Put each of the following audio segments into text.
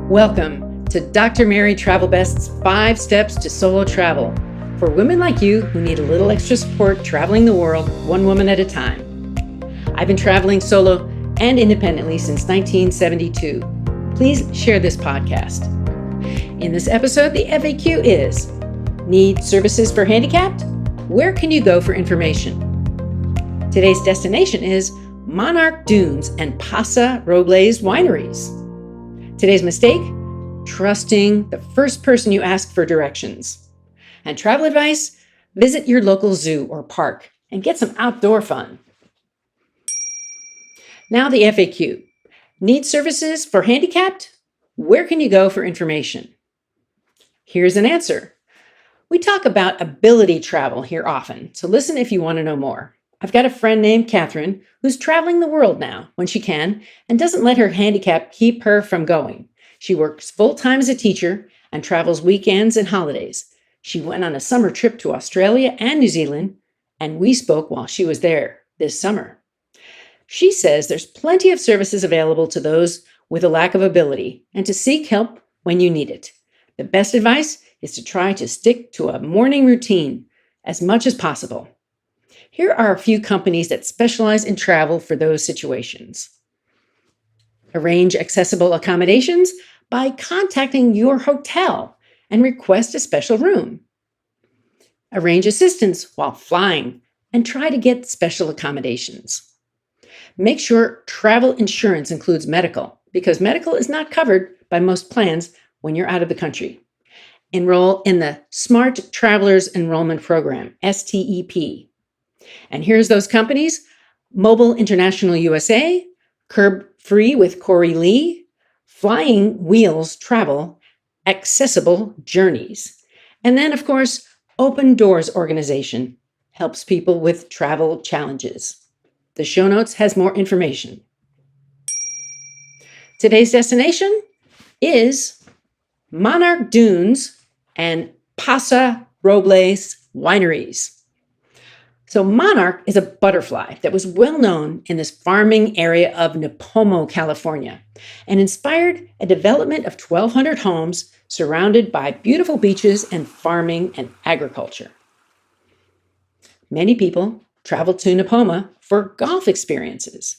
Welcome to Dr. Mary Travel Best's 5 Steps to Solo Travel for women like you who need a little extra support traveling the world one woman at a time. I've been traveling solo and independently since 1972. Please share this podcast. In this episode, the FAQ is, need services for handicapped? Where can you go for information? Today's destination is Monarch Dunes and Paso Robles Wineries. Today's mistake, trusting the first person you ask for directions. And travel advice, visit your local zoo or park and get some outdoor fun. Now the FAQ. Need services for handicapped? Where can you go for information? Here's an answer. We talk about ability travel here often, so listen if you want to know more. I've got a friend named Kathryn who's traveling the world now when she can and doesn't let her handicap keep her from going. She works full-time as a teacher and travels weekends and holidays. She went on a summer trip to Australia and New Zealand, and we spoke while she was there this summer. She says there's plenty of services available to those with a lack of ability and to seek help when you need it. The best advice is to try to stick to a morning routine as much as possible. Here are a few companies that specialize in travel for those situations. Arrange accessible accommodations by contacting your hotel and request a special room. Arrange assistance while flying and try to get special accommodations. Make sure travel insurance includes medical, because medical is not covered by most plans when you're out of the country. Enroll in the Smart Travelers Enrollment Program, STEP. And here's those companies: Mobile International USA, Curb Free with Corey Lee, Flying Wheels Travel, Accessible Journeys. And then, of course, Open Doors Organization helps people with travel challenges. The show notes has more information. Today's destination is Monarch Dunes and Paso Robles Wineries. So Monarch is a butterfly that was well known in this farming area of Nipomo, California, and inspired a development of 1,200 homes surrounded by beautiful beaches and farming and agriculture. Many people travel to Nipomo for golf experiences.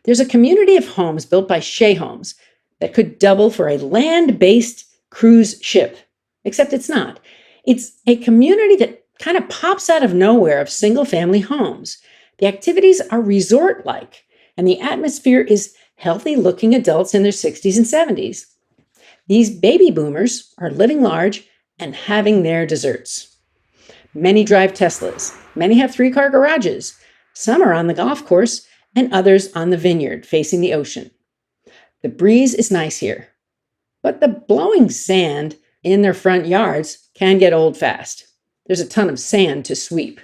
There's a community of homes built by Shea Homes that could double for a land-based cruise ship, except it's not. It's a community that kind of pops out of nowhere of single-family homes. The activities are resort-like, and the atmosphere is healthy-looking adults in their 60s and 70s. These baby boomers are living large and having their desserts. Many drive Teslas. Many have 3-car garages. Some are on the golf course, and others on the vineyard facing the ocean. The breeze is nice here, but the blowing sand in their front yards can get old fast. There's a ton of sand to sweep.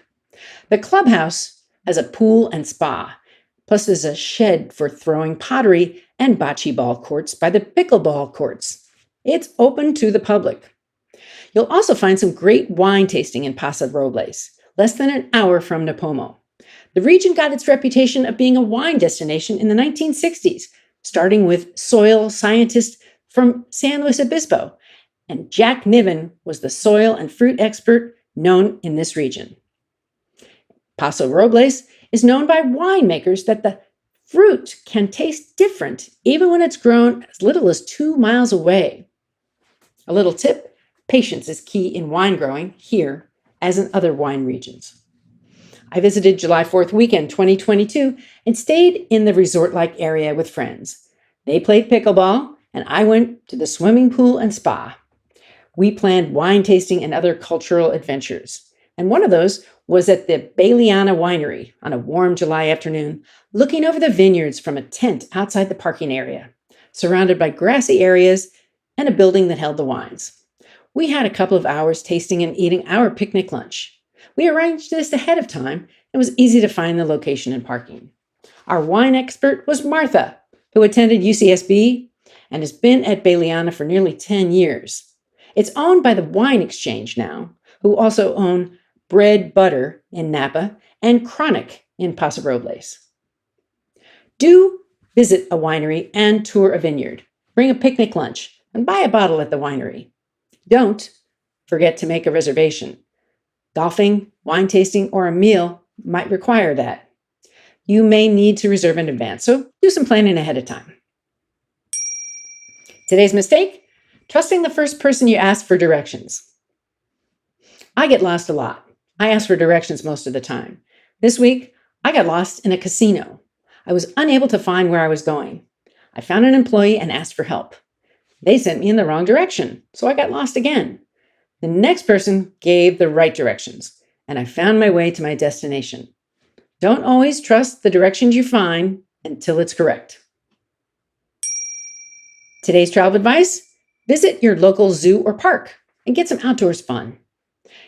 The clubhouse has a pool and spa, plus there's a shed for throwing pottery and bocce ball courts by the pickleball courts. It's open to the public. You'll also find some great wine tasting in Paso Robles, less than an hour from Nipomo. The region got its reputation of being a wine destination in the 1960s, starting with soil scientists from San Luis Obispo, and Jack Niven was the soil and fruit expert known in this region. Paso Robles is known by winemakers that the fruit can taste different even when it's grown as little as 2 miles away. A little tip: patience is key in wine growing here as in other wine regions. I visited July 4th weekend 2022 and stayed in the resort-like area with friends. They played pickleball and I went to the swimming pool and spa. We planned wine tasting and other cultural adventures. And one of those was at the Baleana Winery on a warm July afternoon, looking over the vineyards from a tent outside the parking area, surrounded by grassy areas and a building that held the wines. We had a couple of hours tasting and eating our picnic lunch. We arranged this ahead of time. It was easy to find the location and parking. Our wine expert was Martha, who attended UCSB and has been at Baleana for nearly 10 years. It's owned by the Wine Exchange now, who also own Bread Butter in Napa and Chronic in Paso Robles. Do visit a winery and tour a vineyard. Bring a picnic lunch. and buy a bottle at the winery. Don't forget to make a reservation. Golfing, wine tasting, or a meal might require that. You may need to reserve in advance, so do some planning ahead of time. Today's mistake: trusting the first person you ask for directions. I get lost a lot. I ask for directions most of the time. This week, I got lost in a casino. I was unable to find where I was going. I found an employee and asked for help. They sent me in the wrong direction, so I got lost again. The next person gave the right directions, and I found my way to my destination. Don't always trust the directions you find until it's correct. Today's travel advice: visit your local zoo or park and get some outdoors fun.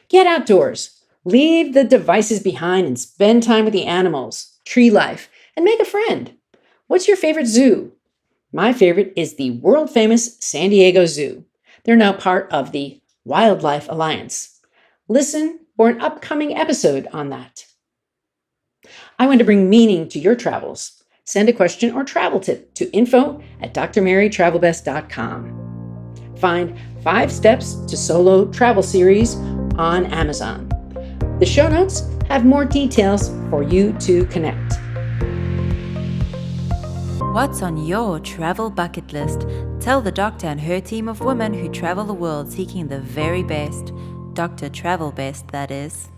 Get outdoors, leave the devices behind and spend time with the animals, tree life, and make a friend. What's your favorite zoo? My favorite is the world-famous San Diego Zoo. They're now part of the Wildlife Alliance. Listen for an upcoming episode on that. I want to bring meaning to your travels. Send a question or travel tip to info@drmarytravelbest.com. Find 5 Steps to Solo Travel series on Amazon. The show notes have more details for you to connect. What's on your travel bucket list? Tell the doctor and her team of women who travel the world seeking the very best. Dr. Travel Best, that is.